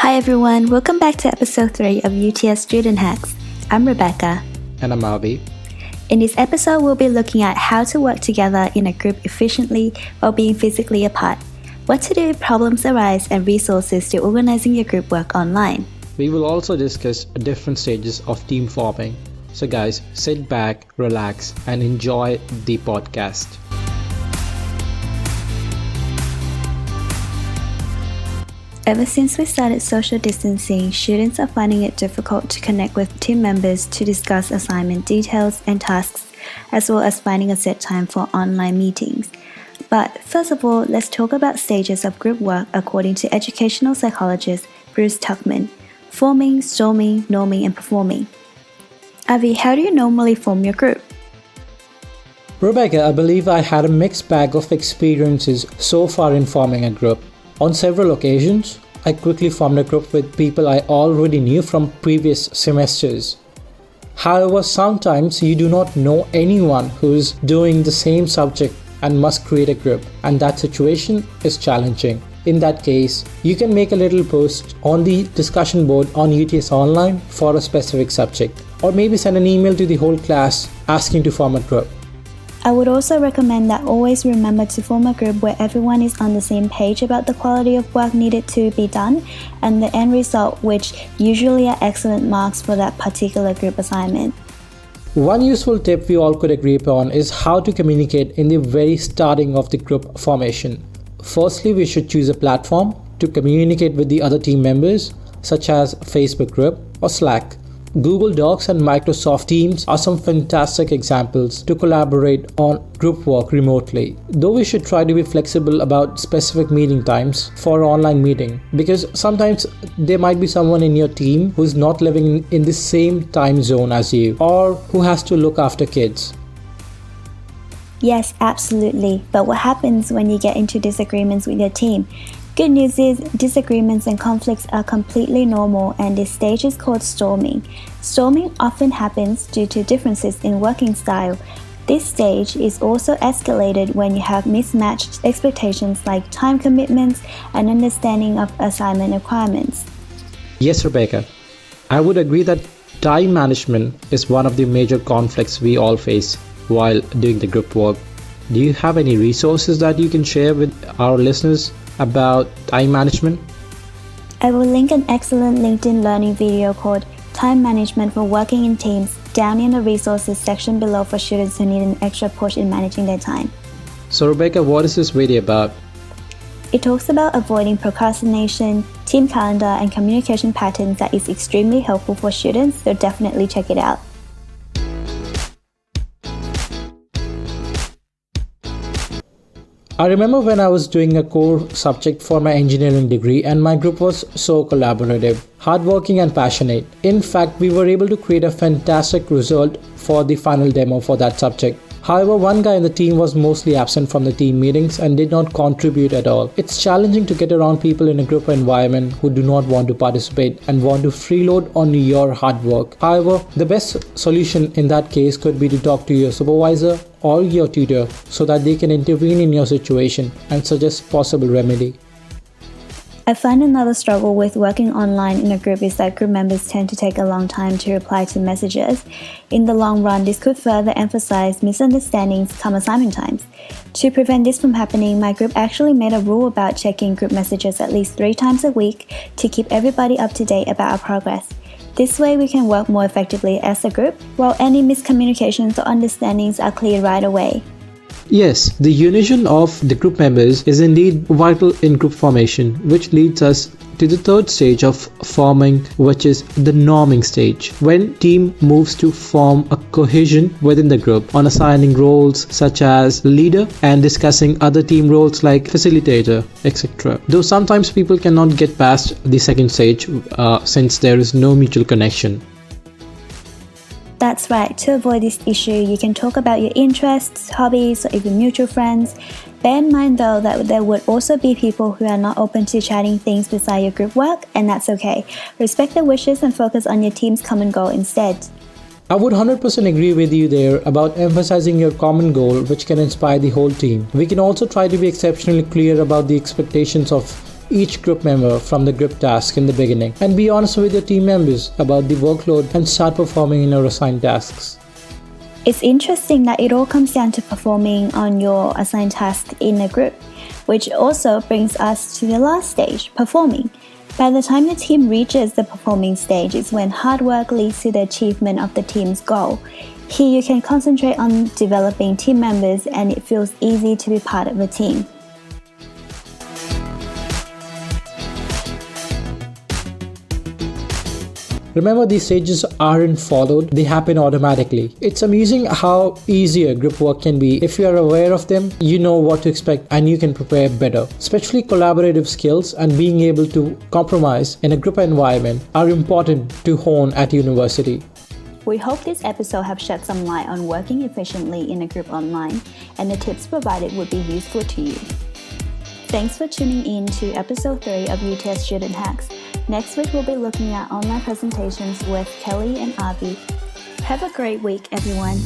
Hi everyone, welcome back to episode 3 of UTS Student Hacks. I'm Rebecca. And I'm Albi. In this episode, we'll be looking at how to work together in a group efficiently while being physically apart, what to do if problems arise, and resources to organizing your group work online. We will also discuss different stages of team forming. So guys, sit back, relax, and enjoy the podcast. Ever since we started social distancing, students are finding it difficult to connect with team members to discuss assignment details and tasks, as well as finding a set time for online meetings. But first of all, let's talk about stages of group work according to educational psychologist Bruce Tuckman: forming, storming, norming, and performing. Avi, how do you normally form your group? Rebecca, I believe I had a mixed bag of experiences so far in forming a group. On several occasions, I quickly formed a group with people I already knew from previous semesters. However, sometimes you do not know anyone who is doing the same subject and must create a group, and that situation is challenging. In that case, you can make a little post on the discussion board on UTS Online for a specific subject, or maybe send an email to the whole class asking to form a group. I would also recommend that always remember to form a group where everyone is on the same page about the quality of work needed to be done and the end result, which usually are excellent marks for that particular group assignment. One useful tip we all could agree upon is how to communicate in the very starting of the group formation. Firstly, we should choose a platform to communicate with the other team members, such as Facebook group or Slack. Google Docs and Microsoft Teams are some fantastic examples to collaborate on group work remotely. Though we should try to be flexible about specific meeting times for online meeting, because sometimes there might be someone in your team who's not living in the same time zone as you, or who has to look after kids. Yes, absolutely. But what happens when you get into disagreements with your team? Good news is disagreements and conflicts are completely normal, and this stage is called storming. Storming often happens due to differences in working style. This stage is also escalated when you have mismatched expectations like time commitments and understanding of assignment requirements. Yes, Rebecca. I would agree that time management is one of the major conflicts we all face while doing the group work. Do you have any resources that you can share with our listeners about time management? I will link an excellent LinkedIn learning video called Time Management for Working in Teams down in the resources section below for students who need an extra push in managing their time. So Rebecca, what is this video about? It talks about avoiding procrastination, team calendar, and communication patterns that is extremely helpful for students, so definitely check it out. I remember when I was doing a core subject for my engineering degree, and my group was so collaborative, hardworking and passionate. In fact, we were able to create a fantastic result for the final demo for that subject. However, one guy in the team was mostly absent from the team meetings and did not contribute at all. It's challenging to get around people in a group environment who do not want to participate and want to freeload on your hard work. However, the best solution in that case could be to talk to your supervisor or your tutor so that they can intervene in your situation and suggest possible remedy. I find another struggle with working online in a group is that group members tend to take a long time to reply to messages. In the long run, this could further emphasize misunderstandings come assignment times. To prevent this from happening, my group actually made a rule about checking group messages at least 3 times a week to keep everybody up to date about our progress. This way we can work more effectively as a group, while any miscommunications or understandings are cleared right away. Yes, the unison of the group members is indeed vital in group formation, which leads us to the third stage of forming, which is the norming stage, when team moves to form a cohesion within the group on assigning roles such as leader and discussing other team roles like facilitator, etc. Though sometimes people cannot get past the second stage since there is no mutual connection. That's right, to avoid this issue, you can talk about your interests, hobbies, or even mutual friends. Bear in mind though that there would also be people who are not open to chatting things beside your group work, and that's okay. Respect their wishes and focus on your team's common goal instead. I would 100% agree with you there about emphasizing your common goal, which can inspire the whole team. We can also try to be exceptionally clear about the expectations of each group member from the group task in the beginning and be honest with your team members about the workload and start performing in your assigned tasks. It's interesting that it all comes down to performing on your assigned task in a group, which also brings us to the last stage, performing. By the time the team reaches the performing stage is when hard work leads to the achievement of the team's goal. Here you can concentrate on developing team members and it feels easy to be part of a team. Remember, these stages aren't followed, they happen automatically. It's amazing how easier group work can be. If you are aware of them, you know what to expect and you can prepare better. Especially collaborative skills and being able to compromise in a group environment are important to hone at university. We hope this episode has shed some light on working efficiently in a group online and the tips provided would be useful to you. Thanks for tuning in to episode 3 of UTS Student Hacks. Next week we'll be looking at online presentations with Kelly and Avi. Have a great week, everyone.